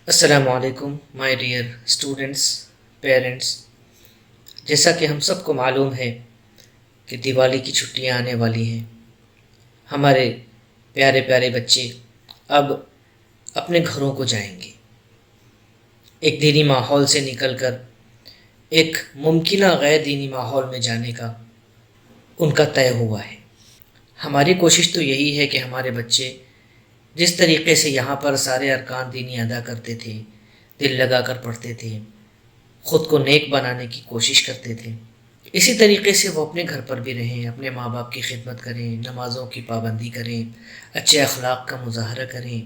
السلام علیکم my dear students, parents. جیسا کہ ہم سب کو معلوم ہے کہ دیوالی کی چھٹیاں آنے والی ہیں، ہمارے پیارے پیارے بچے اب اپنے گھروں کو جائیں گے، ایک دینی ماحول سے نکل کر ایک ممکنہ غیر دینی ماحول میں جانے کا ان کا طے ہوا ہے۔ ہماری کوشش تو یہی ہے کہ ہمارے بچے جس طریقے سے یہاں پر سارے ارکان دینی ادا کرتے تھے، دل لگا کر پڑھتے تھے، خود کو نیک بنانے کی کوشش کرتے تھے، اسی طریقے سے وہ اپنے گھر پر بھی رہیں، اپنے ماں باپ کی خدمت کریں، نمازوں کی پابندی کریں، اچھے اخلاق کا مظاہرہ کریں،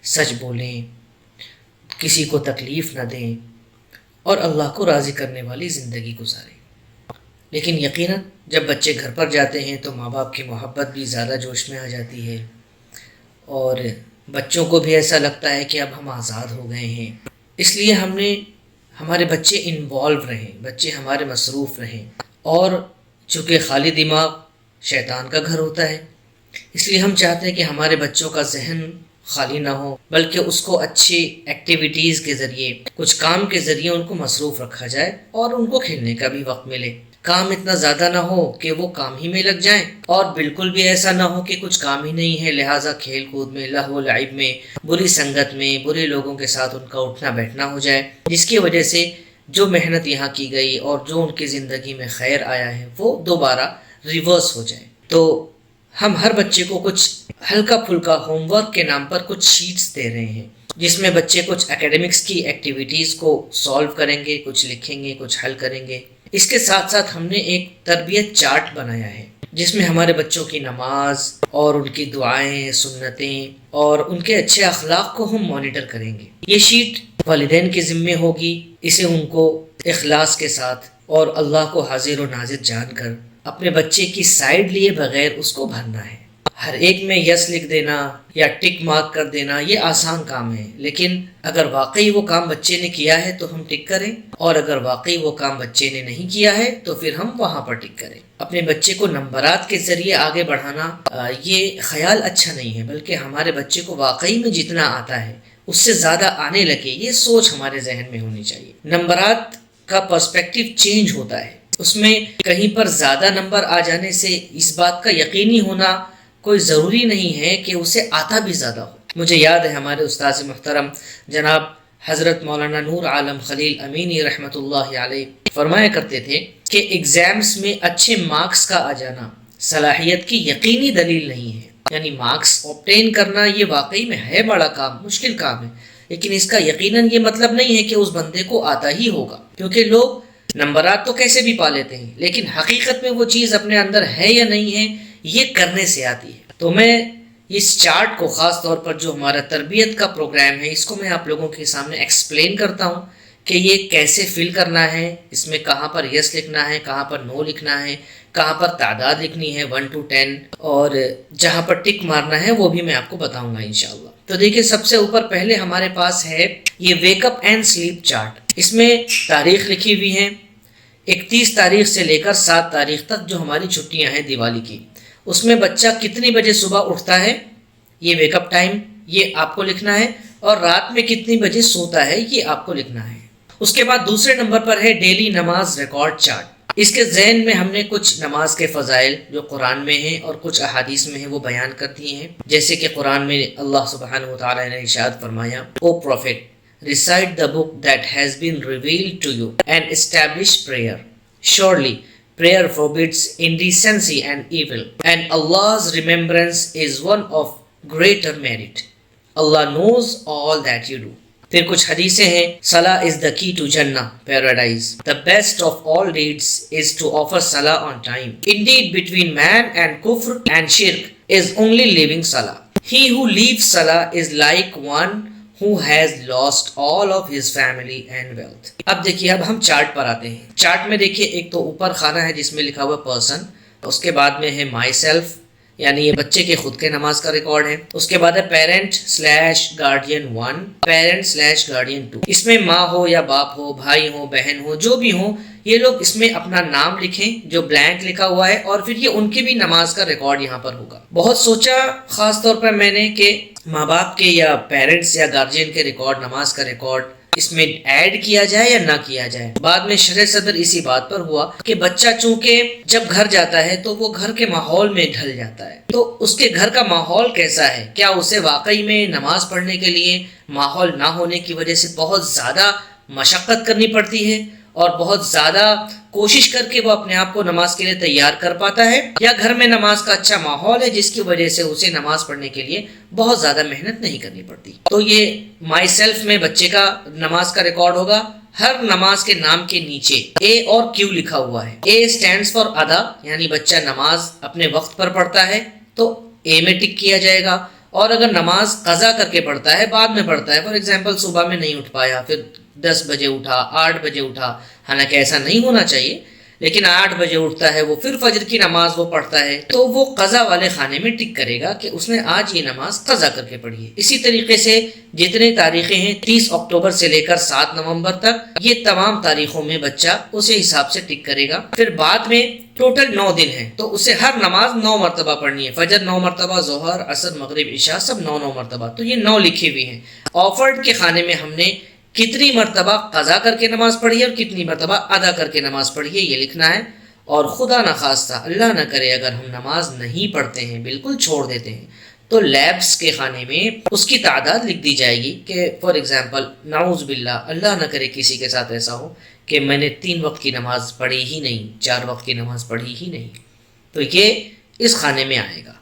سچ بولیں، کسی کو تکلیف نہ دیں اور اللہ کو راضی کرنے والی زندگی گزاریں۔ لیکن یقیناً جب بچے گھر پر جاتے ہیں تو ماں باپ کی محبت بھی زیادہ جوش میں آ جاتی ہے، اور بچوں کو بھی ایسا لگتا ہے کہ اب ہم آزاد ہو گئے ہیں۔ اس لیے ہم نے ہمارے بچے انوالو رہیں، بچے ہمارے مصروف رہیں، اور چونکہ خالی دماغ شیطان کا گھر ہوتا ہے، اس لیے ہم چاہتے ہیں کہ ہمارے بچوں کا ذہن خالی نہ ہو، بلکہ اس کو اچھی ایکٹیویٹیز کے ذریعے، کچھ کام کے ذریعے ان کو مصروف رکھا جائے اور ان کو کھیلنے کا بھی وقت ملے۔ کام اتنا زیادہ نہ ہو کہ وہ کام ہی میں لگ جائیں، اور بالکل بھی ایسا نہ ہو کہ کچھ کام ہی نہیں ہے، لہٰذا کھیل کود میں، لہو و لعب میں، بری سنگت میں، برے لوگوں کے ساتھ ان کا اٹھنا بیٹھنا ہو جائے، جس کی وجہ سے جو محنت یہاں کی گئی اور جو ان کی زندگی میں خیر آیا ہے وہ دوبارہ ریورس ہو جائے۔ تو ہم ہر بچے کو کچھ ہلکا پھلکا ہوم ورک کے نام پر کچھ شیٹس دے رہے ہیں، جس میں بچے کچھ اکیڈمکس کی ایکٹیویٹیز کو سالو کریں گے، کچھ لکھیں گے، کچھ حل کریں گے۔ اس کے ساتھ ساتھ ہم نے ایک تربیت چارٹ بنایا ہے، جس میں ہمارے بچوں کی نماز اور ان کی دعائیں، سنتیں اور ان کے اچھے اخلاق کو ہم مانیٹر کریں گے۔ یہ شیٹ والدین کے ذمے ہوگی، اسے ان کو اخلاص کے ساتھ اور اللہ کو حاضر و ناظر جان کر اپنے بچے کی سائیڈ لیے بغیر اس کو بھرنا ہے۔ ہر ایک میں یس لکھ دینا یا ٹک مارک کر دینا یہ آسان کام ہے، لیکن اگر واقعی وہ کام بچے نے کیا ہے تو ہم ٹک کریں، اور اگر واقعی وہ کام بچے نے نہیں کیا ہے تو پھر ہم وہاں پر ٹک کریں۔ اپنے بچے کو نمبرات کے ذریعے آگے بڑھانا یہ خیال اچھا نہیں ہے، بلکہ ہمارے بچے کو واقعی میں جتنا آتا ہے اس سے زیادہ آنے لگے، یہ سوچ ہمارے ذہن میں ہونی چاہیے۔ نمبرات کا پرسپیکٹیو چینج ہوتا ہے، اس میں کہیں پر زیادہ نمبر آ جانے سے اس بات کا یقینی ہونا کوئی ضروری نہیں ہے کہ اسے آتا بھی زیادہ ہو۔ مجھے یاد ہے ہمارے استاذ محترم جناب حضرت مولانا نور عالم خلیل امینی رحمۃ اللہ علیہ فرمایا کرتے تھے کہ ایگزامز میں اچھے مارکس کا آ جانا صلاحیت کی یقینی دلیل نہیں ہے، یعنی مارکس آبٹین کرنا یہ واقعی میں ہے بڑا کام، مشکل کام ہے، لیکن اس کا یقیناً یہ مطلب نہیں ہے کہ اس بندے کو آتا ہی ہوگا، کیونکہ لوگ نمبرات تو کیسے بھی پا لیتے ہیں، لیکن حقیقت میں وہ چیز اپنے اندر ہے یا نہیں ہے یہ کرنے سے آتی ہے۔ تو میں اس چارٹ کو خاص طور پر جو ہمارا تربیت کا پروگرام ہے اس کو میں آپ لوگوں کے سامنے ایکسپلین کرتا ہوں کہ یہ کیسے فل کرنا ہے، اس میں کہاں پر یس لکھنا ہے، کہاں پر نو لکھنا ہے، کہاں پر تعداد لکھنی ہے 1 to 10، اور جہاں پر ٹک مارنا ہے وہ بھی میں آپ کو بتاؤں گا انشاءاللہ۔ تو دیکھیں سب سے اوپر پہلے ہمارے پاس ہے یہ wake up and sleep chart. اس میں تاریخ لکھی ہوئی ہے، 31 تاریخ سے لے کر 7 تاریخ تک جو ہماری چھٹیاں ہیں دیوالی کی، اس میں بچہ کتنی بجے صبح اٹھتا ہے یہ ویک اپ ٹائم یہ آپ کو لکھنا ہے، اور رات میں کتنی بجے سوتا ہے یہ آپ کو لکھنا ہے۔ اس کے بعد دوسرے نمبر پر ہے ڈیلی نماز ریکارڈ چارٹ۔ اس کے ذہن میں ہم نے کچھ نماز کے فضائل جو قرآن میں ہیں اور کچھ احادیث میں ہیں وہ بیان کر دیے ہیں، جیسے کہ قرآن میں اللہ سبحانہ وتعالی نے ارشاد فرمایا، او profit recite the book that has been revealed to you and establish prayer. Surely prayer forbids indecency and evil, and Allah's remembrance is one of greater merit. Allah knows all that you do. پھر کچھ حدیثیں ہیں، صلاح is the key to Jannah, paradise. The best of all deeds is to offer salah on time. Indeed, between man and kufr and shirk is only leaving salah. He who leaves salah is like one who has lost all of his family and wealth. اب دیکھیے، اب ہم chart پر آتے ہیں۔ Chart میں دیکھیے ایک تو اوپر خانہ ہے جس میں لکھا ہوا پرسن، اس کے بعد میں ہے مائی سیلف، یعنی یہ بچے کے خود کے نماز کا ریکارڈ ہے۔ اس کے بعد ہے parent/guardian 1 parent/guardian 2۔ اس میں ماں ہو یا باپ ہو، بھائی ہو، بہن ہو، جو بھی ہو، یہ لوگ اس میں اپنا نام لکھیں جو بلینک لکھا ہوا ہے، اور پھر یہ ان کی بھی نماز کا ریکارڈ یہاں پر ہوگا۔ بہت سوچا خاص طور پر میں نے کہ ماں باپ کے یا پیرنٹس یا گارجین کے ریکارڈ، نماز کا ریکارڈ اس میں ایڈ کیا جائے یا نہ کیا جائے۔ بعد میں شرح صدر اسی بات پر ہوا کہ بچہ چونکہ جب گھر جاتا ہے تو وہ گھر کے ماحول میں ڈھل جاتا ہے، تو اس کے گھر کا ماحول کیسا ہے، کیا اسے واقعی میں نماز پڑھنے کے لیے ماحول نہ ہونے کی وجہ سے بہت زیادہ مشقت کرنی پڑتی ہے اور بہت زیادہ کوشش کر کے وہ اپنے آپ کو نماز کے لیے تیار کر پاتا ہے، یا گھر میں نماز کا اچھا ماحول ہے جس کی وجہ سے اسے نماز پڑھنے کے لیے بہت زیادہ محنت نہیں کرنی پڑتی۔ تو یہ مائی سیلف میں بچے کا نماز کا ریکارڈ ہوگا۔ ہر نماز کے نام کے نیچے اے اور کیو لکھا ہوا ہے۔ اے اسٹینڈس فار ادا، یعنی بچہ نماز اپنے وقت پر پڑھتا ہے تو اے میں ٹک کیا جائے گا، اور اگر نماز قضا کر کے پڑھتا ہے، بعد میں پڑھتا ہے، فار ایگزامپل صبح میں نہیں اٹھ پایا، پھر 10 بجے اٹھا، 8 بجے اٹھا، حالانکہ ایسا نہیں ہونا چاہیے، لیکن 8 بجے اٹھتا ہے وہ، پھر فجر کی نماز وہ پڑھتا ہے، تو وہ قضا والے خانے میں ٹک کرے گا کہ اس نے آج یہ نماز قضا کر کے پڑھی ہے۔ اسی طریقے سے جتنے تاریخیں ہیں 30 اکتوبر سے لے کر 7 نومبر تک، یہ تمام تاریخوں میں بچہ اسی حساب سے ٹک کرے گا۔ پھر بعد میں ٹوٹل 9 دن ہیں تو اسے ہر نماز 9 مرتبہ پڑھنی ہے، فجر 9 مرتبہ، ظہر، عصر، مغرب، عشاء سب 9 مرتبہ، تو یہ 9 لکھی ہوئی ہیں۔ آفرڈ کے خانے میں ہم نے کتنی مرتبہ قضا کر کے نماز پڑھی ہے اور کتنی مرتبہ ادا کر کے نماز پڑھی ہے یہ لکھنا ہے۔ اور خدا نہ خواستہ، اللہ نہ کرے، اگر ہم نماز نہیں پڑھتے ہیں، بالکل چھوڑ دیتے ہیں، تو لیبس کے خانے میں اس کی تعداد لکھ دی جائے گی کہ فار ایگزامپل نعوذ باللہ، اللہ نہ کرے کسی کے ساتھ ایسا ہو کہ میں نے 3 وقت کی نماز پڑھی ہی نہیں، 4 وقت کی نماز پڑھی ہی نہیں، تو یہ اس خانے میں آئے گا۔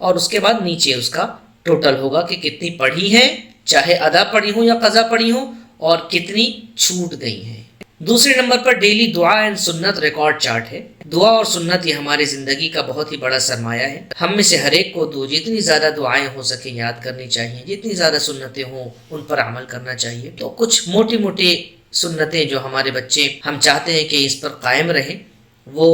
اور اس کے بعد نیچے اس کا ٹوٹل ہوگا کہ کتنی پڑھی ہیں، چاہے ادا پڑھی ہوں یا قضا پڑھی ہوں، اور کتنی چھوٹ گئی ہیں۔ دوسرے نمبر پر ڈیلی دعا اینڈ سنت ریکارڈ چارٹ ہے۔ دعا اور سنت یہ ہماری زندگی کا بہت ہی بڑا سرمایہ ہے۔ ہم میں سے ہر ایک کو جتنی زیادہ دعائیں ہو سکیں یاد کرنی چاہیے، جتنی زیادہ سنتیں ہوں ان پر عمل کرنا چاہیے۔ تو کچھ موٹی موٹی سنتیں جو ہمارے بچے ہم چاہتے ہیں کہ اس پر قائم رہیں، وہ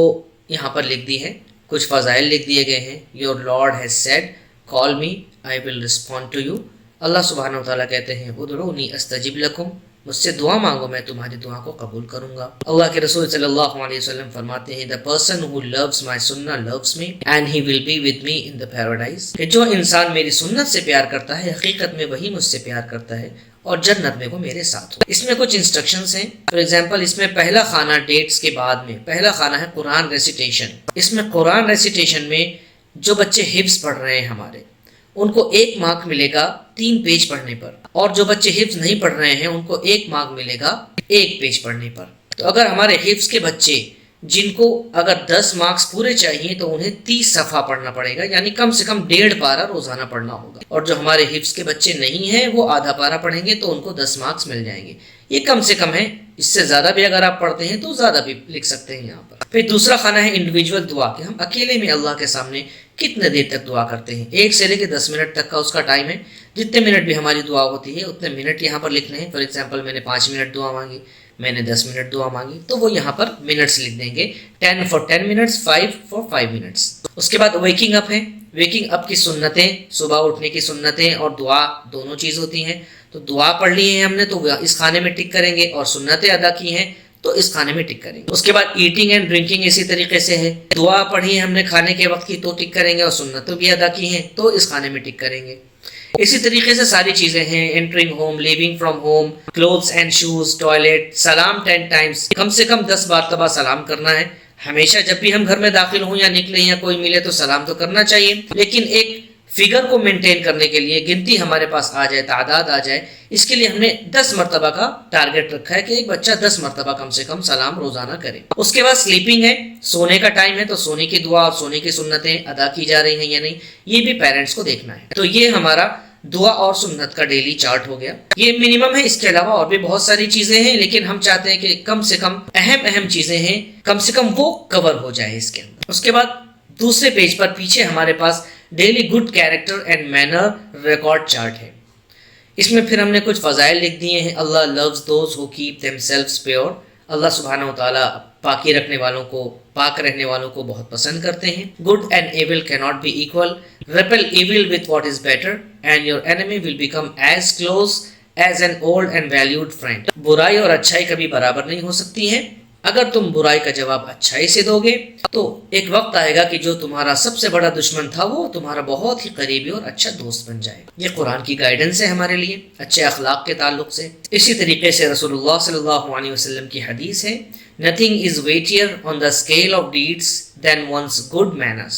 یہاں پر لکھ دی ہیں۔ کچھ فضائل لکھ دیے گئے ہیں۔ Your lord has said call me I will respond to you. Allah سبحانہ و تعالیٰ کہتے ہیں ادعونی استجب لکم، مجھ سے دعا مانگو میں تمہاری دعا کو قبول کروں گا۔ اللہ کے رسول صلی اللہ علیہ وسلم فرماتے ہیں the person who loves my sunnah loves me and he will be with me in the paradise، کہ جو انسان میری سنت سے پیار کرتا ہے حقیقت میں وہی مجھ سے پیار کرتا ہے اور جنت میں وہ میرے ساتھ ہو۔ اس میں کچھ انسٹرکشنز ہیں۔ فار ایگزامپل اس میں پہلا خانہ ڈیٹس کے بعد میں پہلا خانہ ہے قرآن ریسیٹیشن۔ اس میں قرآن ریسیٹیشن میں جو بچے حفظ پڑھ رہے ہیں ہمارے، ان کو 1 مارک ملے گا 3 پیج پڑھنے پر، اور جو بچے حفظ نہیں پڑھ رہے ہیں ان کو 1 مارک ملے گا 1 پیج پڑھنے پر۔ تو اگر ہمارے حفظ کے بچے جن کو اگر 10 مارکس پورے چاہیے تو انہیں 30 صفحہ پڑھنا پڑے گا، یعنی کم سے کم 1.5 پارہ روزانہ پڑھنا ہوگا، اور جو ہمارے حفظ کے بچے نہیں ہیں وہ آدھا پارہ پڑھیں گے تو ان کو 10 مارکس مل جائیں گے۔ یہ کم سے کم ہے، اس سے زیادہ بھی اگر آپ پڑھتے ہیں تو زیادہ بھی لکھ سکتے ہیں یہاں پر۔ پھر دوسرا خانہ ہے انڈیویجول دعا، کہ ہم اکیلے میں اللہ کے سامنے کتنے دیر تک دعا کرتے ہیں۔ 1 سے لے کے 10 منٹ تک کا اس کا ٹائم ہے، جتنے منٹ بھی ہماری دعا ہوتی ہے اتنے منٹ یہاں پر لکھنے ہیں۔ فار ایگزامپل میں نے 5 منٹ دعا مانگی، میں نے 10 منٹ دعا مانگی، تو وہ یہاں پر منٹس لکھ دیں گے، 10 for 10 minutes، 5 for 5 minutes۔ اس کے بعد ویکنگ اپ ہے۔ ویکنگ اپ کی سنتیں، صبح اٹھنے کی سنتیں اور دعا دونوں چیز ہوتی ہیں، تو دعا پڑھ لی ہے ہم نے تو اس خانے میں ٹک کریں گے، اور سنتیں ادا کی ہیں تو اس کھانے میں ٹک کریں گے۔ اس کے بعد ایٹنگ اینڈ ڈرنکنگ اسی طریقے سے ہے، دعا پڑھی ہے ہم نے کھانے کے وقت کی تو ٹک کریں گے، اور سنتیں بھی ادا کی ہیں تو اس کھانے میں ٹک کریں گے۔ اسی طریقے سے ساری چیزیں ہیں، entering home, living from home, clothes and shoes, toilet, سلام 10 ٹائمز، کم سے کم 10 مرتبہ سلام کرنا ہے۔ ہمیشہ جب بھی ہم گھر میں داخل ہوں یا نکلیں یا کوئی ملے تو سلام تو کرنا چاہیے، لیکن ایک فگر کو مینٹین کرنے کے لیے، گنتی ہمارے پاس آ جائے، تعداد آ جائے، اس کے لیے ہم نے 10 مرتبہ کا ٹارگٹ رکھا ہے کہ ایک بچہ 10 مرتبہ کم سے کم سلام روزانہ کرے۔ اس کے بعد سلیپنگ ہے، سونے کا ٹائم ہے، تو سونے کی دعا اور سونے کی سنتیں ادا کی جا رہی ہیں یا نہیں، یہ بھی پیرنٹس کو دیکھنا ہے۔ تو یہ ہمارا دعا اور سنت کا ڈیلی چارٹ ہو گیا، یہ منیمم ہے۔ اس کے علاوہ اور بھی بہت ساری چیزیں ہیں، لیکن ہم چاہتے ہیں کہ کم سے کم اہم چیزیں ہیں، کم سے کم وہ کور ہو جائے اس کے اندر۔ اس کے بعد دوسرے پیج پر پیچھے ہمارے پاس daily good character and manner record chart ہے۔ اس میں پھر ہم نے کچھ فضائل لکھ دیے ہیں۔ Allah loves those who keep themselves pure, Allah سبحانہ و تعالیٰ پاکی رکھنے والوں کو پاک رہنے والوں کو بہت پسند کرتے ہیں. Good and evil cannot be equal. Repel evil with what is better and your enemy will become as close as an old and valued friend. برائی اور اچھائی کبھی برابر نہیں ہو سکتی ہیں. اگر تم برائی کا جواب اچھائی سے دو گے تو ایک وقت آئے گا کہ جو تمہارا سب سے بڑا دشمن تھا وہ تمہارا بہت ہی قریبی اور اچھا دوست بن جائے. یہ قرآن کی گائیڈنس ہے ہمارے لیے اچھے اخلاق کے تعلق سے. اسی طریقے سے رسول اللہ صلی اللہ علیہ وسلم کی حدیث ہے nothing is weightier on the scale of deeds than one's good manners,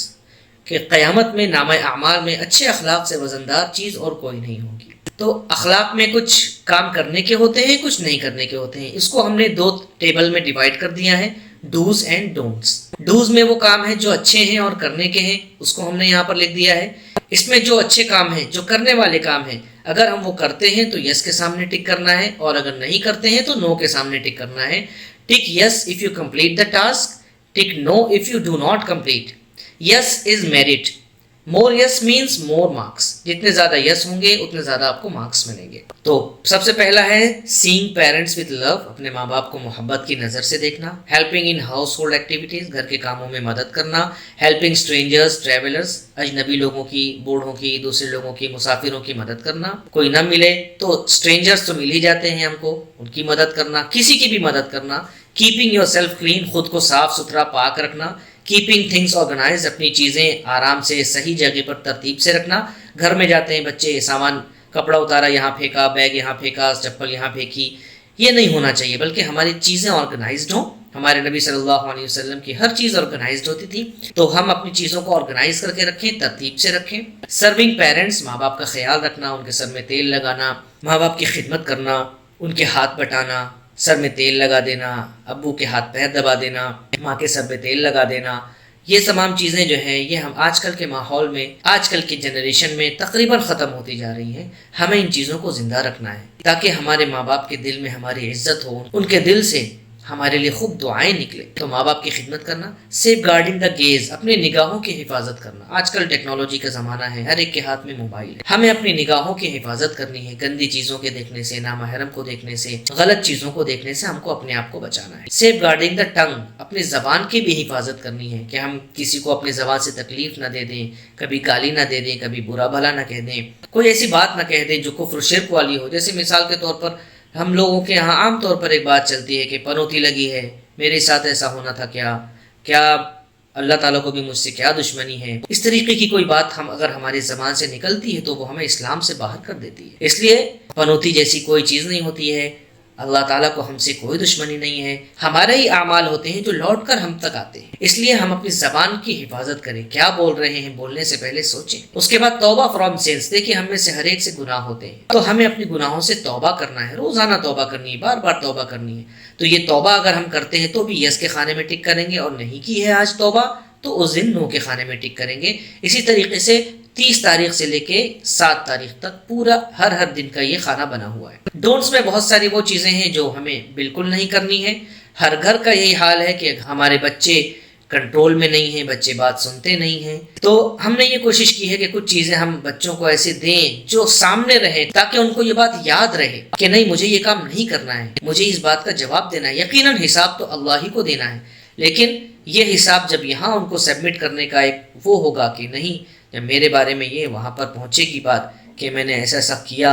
کہ قیامت میں نامہ اعمال میں اچھے اخلاق سے وزندار چیز اور کوئی نہیں ہوگی. تو اخلاق میں کچھ کام کرنے کے ہوتے ہیں, کچھ نہیں کرنے کے ہوتے ہیں. اس کو ہم نے 2 ٹیبل میں ڈیوائڈ کر دیا ہے, ڈوز اینڈ ڈونٹس. ڈوز میں وہ کام ہیں جو اچھے ہیں اور کرنے کے ہیں, اس کو ہم نے یہاں پر لکھ دیا ہے. اس میں جو اچھے کام ہیں, جو کرنے والے کام ہیں, اگر ہم وہ کرتے ہیں تو یس کے سامنے ٹک کرنا ہے, اور اگر نہیں کرتے ہیں تو نو کے سامنے ٹک کرنا ہے. ٹک یس if you complete the task, tick no if you do not complete. Yes is merit. More yes means more marks. جتنے زیادہ یس ہوں گے اتنے زیادہ آپ کو مارکس ملیں گے. تو سب سے پہلا ہے seeing parents with love, اپنے ماں باپ کو محبت کی نظر سے دیکھنا. Helping in household activities, گھر کے کاموں میں مدد کرنا. Helping strangers, travelers, اجنبی لوگوں کی, بوڑھوں کی, دوسرے لوگوں کی, مسافروں کی مدد کرنا. کوئی نہ ملے تو strangers تو مل ہی جاتے ہیں ہم کو, ان کی مدد کرنا, کسی کی بھی مدد کرنا. Keeping yourself clean, خود کو صاف ستھرا پاک رکھنا. کیپنگ تھنگس آرگنائز, اپنی چیزیں آرام سے صحیح جگہ پر ترتیب سے رکھنا. گھر میں جاتے ہیں بچے, سامان کپڑا اتارا یہاں پھینکا, بیگ یہاں پھینکا, چپل یہاں پھینکی, یہ نہیں ہونا چاہیے, بلکہ ہماری چیزیں آرگنائزڈ ہوں. ہمارے نبی صلی اللہ علیہ وسلم کی ہر چیز آرگنائزڈ ہوتی تھی, تو ہم اپنی چیزوں کو آرگنائز کر کے رکھیں, ترتیب سے رکھیں. سرونگ پیرنٹس, ماں باپ کا خیال رکھنا, ان کے سر میں تیل لگانا, ماں باپ کی خدمت کرنا, ان کے ہاتھ بٹانا, سر میں تیل لگا دینا, ابو کے ہاتھ پیر دبا دینا, ماں کے سر پہ تیل لگا دینا. یہ تمام چیزیں جو ہیں یہ ہم آج کل کے ماحول میں, آج کل کی جنریشن میں تقریباً ختم ہوتی جا رہی ہیں. ہمیں ان چیزوں کو زندہ رکھنا ہے تاکہ ہمارے ماں باپ کے دل میں ہماری عزت ہو, ان کے دل سے ہمارے لیے خوب دعائیں نکلے. تو ماں باپ کی خدمت کرنا. سیف گارڈنگ دا گیز, اپنے نگاہوں کی حفاظت کرنا. آج کل ٹیکنالوجی کا زمانہ ہے, ہر ایک کے ہاتھ میں موبائل ہے, ہمیں اپنی نگاہوں کی حفاظت کرنی ہے. گندی چیزوں کے دیکھنے سے, نامحرم کو دیکھنے سے, غلط چیزوں کو دیکھنے سے ہم کو اپنے آپ کو بچانا ہے. سیف گارڈنگ دا ٹنگ, اپنی زبان کی بھی حفاظت کرنی ہے کہ ہم کسی کو اپنی زبان سے تکلیف نہ دے دیں, کبھی گالی نہ دے دیں, کبھی برا بھلا نہ کہہ دیں, کوئی ایسی بات نہ کہہ دیں جو کفر شرک والی ہو. جیسے مثال کے طور پر ہم لوگوں کے یہاں عام طور پر ایک بات چلتی ہے کہ پنوتی لگی ہے, میرے ساتھ ایسا ہونا تھا, کیا اللہ تعالیٰ کو بھی مجھ سے کیا دشمنی ہے. اس طریقے کی کوئی بات ہم اگر ہماری زبان سے نکلتی ہے تو وہ ہمیں اسلام سے باہر کر دیتی ہے. اس لیے پنوتی جیسی کوئی چیز نہیں ہوتی ہے. اللہ تعالیٰ کو ہم سے کوئی دشمنی نہیں ہے, ہمارے ہی اعمال ہوتے ہیں جو لوٹ کر ہم تک آتے ہیں. اس لیے ہم اپنی زبان کی حفاظت کریں, کیا بول رہے ہیں بولنے سے پہلے سوچیں. اس کے بعد توبہ فرام سینس, دیکھیں ہم میں سے ہر ایک سے گناہ ہوتے ہیں تو ہمیں اپنے گناہوں سے توبہ کرنا ہے, روزانہ توبہ کرنی ہے, بار بار توبہ کرنی ہے. تو یہ توبہ اگر ہم کرتے ہیں تو بھی یس کے خانے میں ٹک کریں گے, اور نہیں کی ہے آج توبہ تو اس دن نو کے خانے میں ٹک کریں گے. اسی طریقے سے 30 تاریخ سے لے کے 7 تاریخ تک پورا ہر دن کا یہ خانہ بنا ہوا ہے. ڈونٹس میں بہت ساری وہ چیزیں ہیں جو ہمیں بالکل نہیں کرنی ہے. ہر گھر کا یہی حال ہے کہ ہمارے بچے کنٹرول میں نہیں ہیں, بچے بات سنتے نہیں ہیں. تو ہم نے یہ کوشش کی ہے کہ کچھ چیزیں ہم بچوں کو ایسے دیں جو سامنے رہیں, تاکہ ان کو یہ بات یاد رہے کہ نہیں مجھے یہ کام نہیں کرنا ہے, مجھے اس بات کا جواب دینا ہے. یقیناً حساب تو اللہ ہی کو دینا ہے, لیکن یہ حساب جب یہاں ان کو سبمٹ کرنے کا ایک وہ ہوگا کہ نہیں, جب میرے بارے میں یہ وہاں پر پہنچے گی بات کہ میں نے ایسا کیا,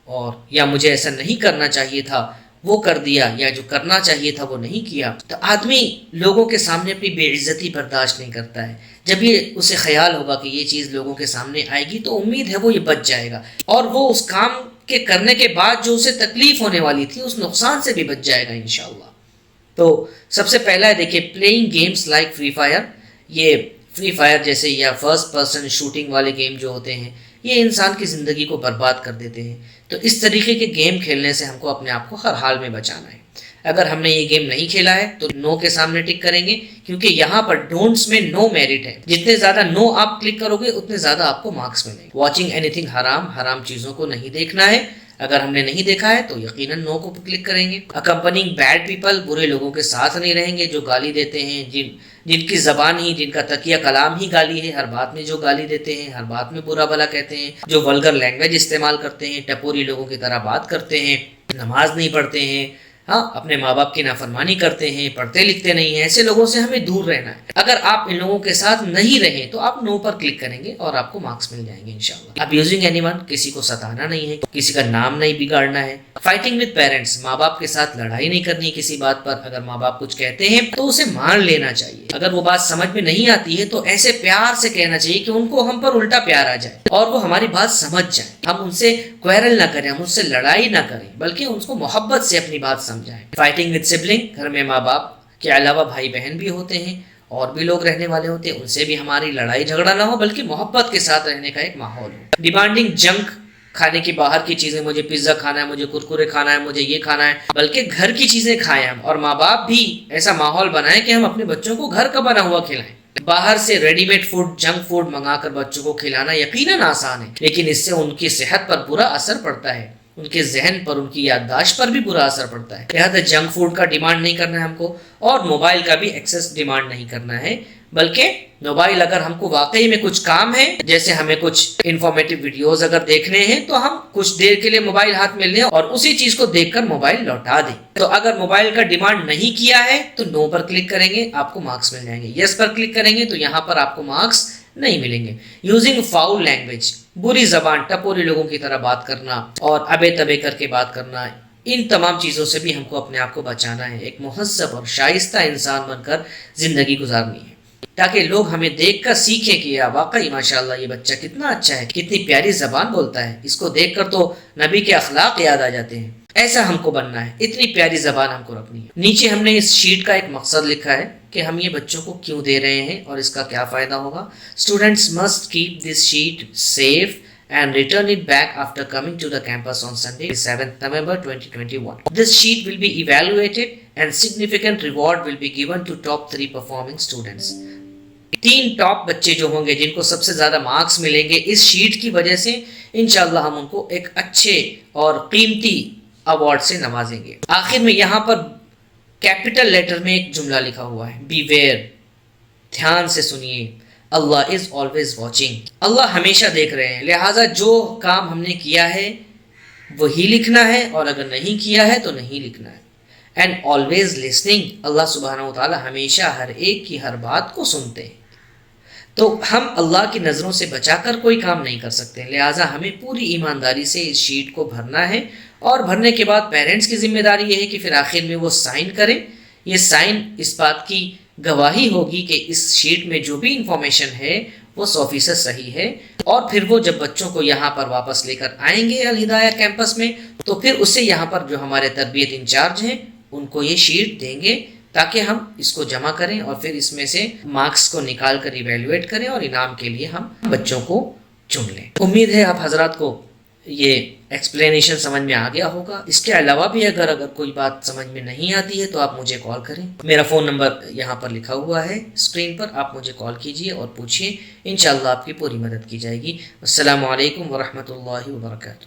اور یا مجھے ایسا نہیں کرنا چاہیے تھا وہ کر دیا, یا جو کرنا چاہیے تھا وہ نہیں کیا, تو آدمی لوگوں کے سامنے اپنی بے عزتی برداشت نہیں کرتا ہے. جب یہ اسے خیال ہوگا کہ یہ چیز لوگوں کے سامنے آئے گی تو امید ہے وہ یہ بچ جائے گا, اور وہ اس کام کے کرنے کے بعد جو اسے تکلیف ہونے والی تھی اس نقصان سے بھی بچ جائے گا انشاءاللہ. تو سب سے پہلا ہے دیکھیں playing games like free fire. یہ فری فائر جیسے یا فرسٹ پرسن شوٹنگ والے گیم جو ہوتے ہیں یہ انسان کی زندگی کو برباد کر دیتے ہیں. تو اس طریقے کے گیم کھیلنے سے ہم کو اپنے آپ کو ہر حال میں بچانا ہے. اگر ہم نے یہ گیم نہیں کھیلا ہے تو نو کے سامنے ٹک کریں گے, کیونکہ یہاں پر ڈونٹس میں نو میرٹ ہے. جتنے زیادہ نو آپ کلک کرو گے اتنے زیادہ آپ کو مارکس ملیں گے. واچنگ اینی تھنگ حرام, حرام چیزوں کو نہیں دیکھنا ہے. اگر ہم نے نہیں دیکھا ہے تو یقیناً نو کو کلک کریں گے. اکمپنینگ بیڈ پیپل, برے لوگوں کے ساتھ نہیں رہیں گے جو گالی دیتے ہیں, جن کی زبان ہی, جن کا تکیہ کلام ہی گالی ہے, ہر بات میں جو گالی دیتے ہیں, ہر بات میں برا بھلا کہتے ہیں, جو ولگر لینگویج استعمال کرتے ہیں, ٹپوری لوگوں کی طرح بات کرتے ہیں, نماز نہیں پڑھتے ہیں, ہاں اپنے ماں باپ کی نافرمانی کرتے ہیں، پڑھتے لکھتے نہیں ہیں، ایسے لوگوں سے ہمیں دور رہنا ہے. اگر آپ ان لوگوں کے ساتھ نہیں رہیں تو آپ نو پر کلک کریں گے اور آپ کو مارکس مل جائیں گے انشاءاللہ. ابیوزنگ اینی ون، کسی کو ستانا نہیں ہے، کسی کا نام نہیں بگاڑنا ہے. فائٹنگ وتھ پیرنٹس، ماں باپ کے ساتھ لڑائی نہیں کرنی کسی بات پر. اگر ماں باپ کچھ کہتے ہیں تو اسے مان لینا چاہیے. اگر وہ بات سمجھ میں نہیں آتی ہے تو ایسے پیار سے کہنا چاہیے کہ ان کو ہم پر الٹا پیار آ جائے اور وہ ہماری بات سمجھ جائیں. ہم ان سے کوئرل نہ کریں، ہم ان سے لڑائی نہ کریں، بلکہ ان کو محبت سے اپنی بات سمجھائیں. فائٹنگ وتھ سبلنگ، گھر میں ماں باپ کے علاوہ بھائی بہن بھی ہوتے ہیں اور بھی لوگ رہنے والے ہوتے ہیں، ان سے بھی ہماری لڑائی جھگڑا نہ ہو بلکہ محبت کے ساتھ رہنے کا ایک ماحول ہو. ڈیمانڈنگ جنک، کھانے کی باہر کی چیزیں، مجھے پیزا کھانا ہے، مجھے کرکرے کھانا ہے، مجھے یہ کھانا ہے، بلکہ گھر کی چیزیں کھائیں ہم. اور ماں باپ بھی ایسا ماحول بنائیں کہ ہم اپنے بچوں کو گھر کا بنا ہوا کھلائیں. باہر سے ready made food, junk food منگا کر بچوں کو کھلانا یقیناً آسان ہے، لیکن اس سے ان کی صحت پر برا اثر پڑتا ہے، ان کے ذہن پر، ان کی یادداشت پر بھی برا اثر پڑتا ہے. لہٰذا جنک فوڈ کا ڈیمانڈ نہیں کرنا ہے ہم کو، اور موبائل کا بھی ایکسس ڈیمانڈ نہیں کرنا ہے. بلکہ موبائل اگر ہم کو واقعی میں کچھ کام ہے، جیسے ہمیں کچھ انفارمیٹیو ویڈیوز اگر دیکھنے ہیں تو ہم کچھ دیر کے لیے موبائل ہاتھ میں لیں اور اسی چیز کو دیکھ کر موبائل لوٹا دیں. تو اگر موبائل کا ڈیمانڈ نہیں کیا ہے تو نو پر کلک کریں گے، آپ کو مارکس مل جائیں گے. یس پر کلک کریں گے تو یہاں پر آپ کو مارکس نہیں ملیں گے. یوزنگ فاؤل لینگویج، بری زبان، ٹپوری لوگوں کی طرح بات کرنا اور ابے تبے کر کے بات کرنا، ان تمام چیزوں سے بھی ہم کو اپنے آپ کو بچانا ہے. ایک مہذب اور شائستہ انسان بن کر زندگی گزارنی ہے، تاکہ لوگ ہمیں دیکھ کر سیکھیں کہ واقعی ماشاءاللہ یہ بچہ کتنا اچھا ہے، کتنی پیاری زبان بولتا ہے، اس کو دیکھ کر تو نبی کے اخلاق یاد آ جاتے ہیں. ایسا ہم کو بننا ہے، اتنی پیاری زبان ہم کو رکھنی ہے. نیچے ہم نے اس شیٹ کا ایک مقصد لکھا ہے کہ ہم یہ بچوں کو کیوں دے رہے ہیں اور اس کا کیا فائدہ ہوگا. Students must keep this sheet safe and return it back after coming to the campus on Sunday, 7th November 2021. This sheet will be evaluated and significant reward will be given to top 3 performing students. 3 top بچے جو ہوں گے جن کو سب سے زیادہ marks ملیں گے اس شیٹ کی وجہ سے، انشاءاللہ ہم ان کو ایک اچھے اور قیمتی ایوارڈ سے نوازیں گے. آخر میں یہاں پر کیپٹل لیٹر میں ایک جملہ لکھا ہوا ہے، بی ویئر، دھیان سے سنیے. اللہ از آلویز واچنگ، اللہ ہمیشہ دیکھ رہے ہیں. لہٰذا جو کام ہم نے کیا ہے وہی لکھنا ہے، اور اگر نہیں کیا ہے تو نہیں لکھنا ہے. اینڈ آلویز لسننگ، اللہ سبحانہ و تعالیٰ ہمیشہ ہر ایک کی ہر بات کو سنتے ہیں. تو ہم اللہ کی نظروں سے بچا کر کوئی کام نہیں کر سکتے. لہٰذا ہمیں پوری ایمانداری سے اس شیٹ کو بھرنا ہے، اور بھرنے کے بعد پیرنٹس کی ذمہ داری یہ ہے کہ پھر آخر میں وہ سائن کریں. یہ سائن اس بات کی گواہی ہوگی کہ اس شیٹ میں جو بھی انفارمیشن ہے وہ 100% صحیح ہے. اور پھر وہ جب بچوں کو یہاں پر واپس لے کر آئیں گے الہدایہ کیمپس میں تو پھر اسے یہاں پر جو ہمارے تربیت انچارج ہیں ان کو یہ شیٹ دیں گے تاکہ ہم اس کو جمع کریں اور پھر اس میں سے مارکس کو نکال کر ایویلویٹ کریں اور انعام کے لیے ہم بچوں کو چن لیں. امید ہے آپ حضرات کو یہ ایکسپلینیشن سمجھ میں آ گیا ہوگا. اس کے علاوہ بھی اگر کوئی بات سمجھ میں نہیں آتی ہے تو آپ مجھے کال کریں. میرا فون نمبر یہاں پر لکھا ہوا ہے اسکرین پر، آپ مجھے کال کیجئے اور پوچھیے، انشاءاللہ آپ کی پوری مدد کی جائے گی. السلام علیکم ورحمۃ اللہ وبرکاتہ.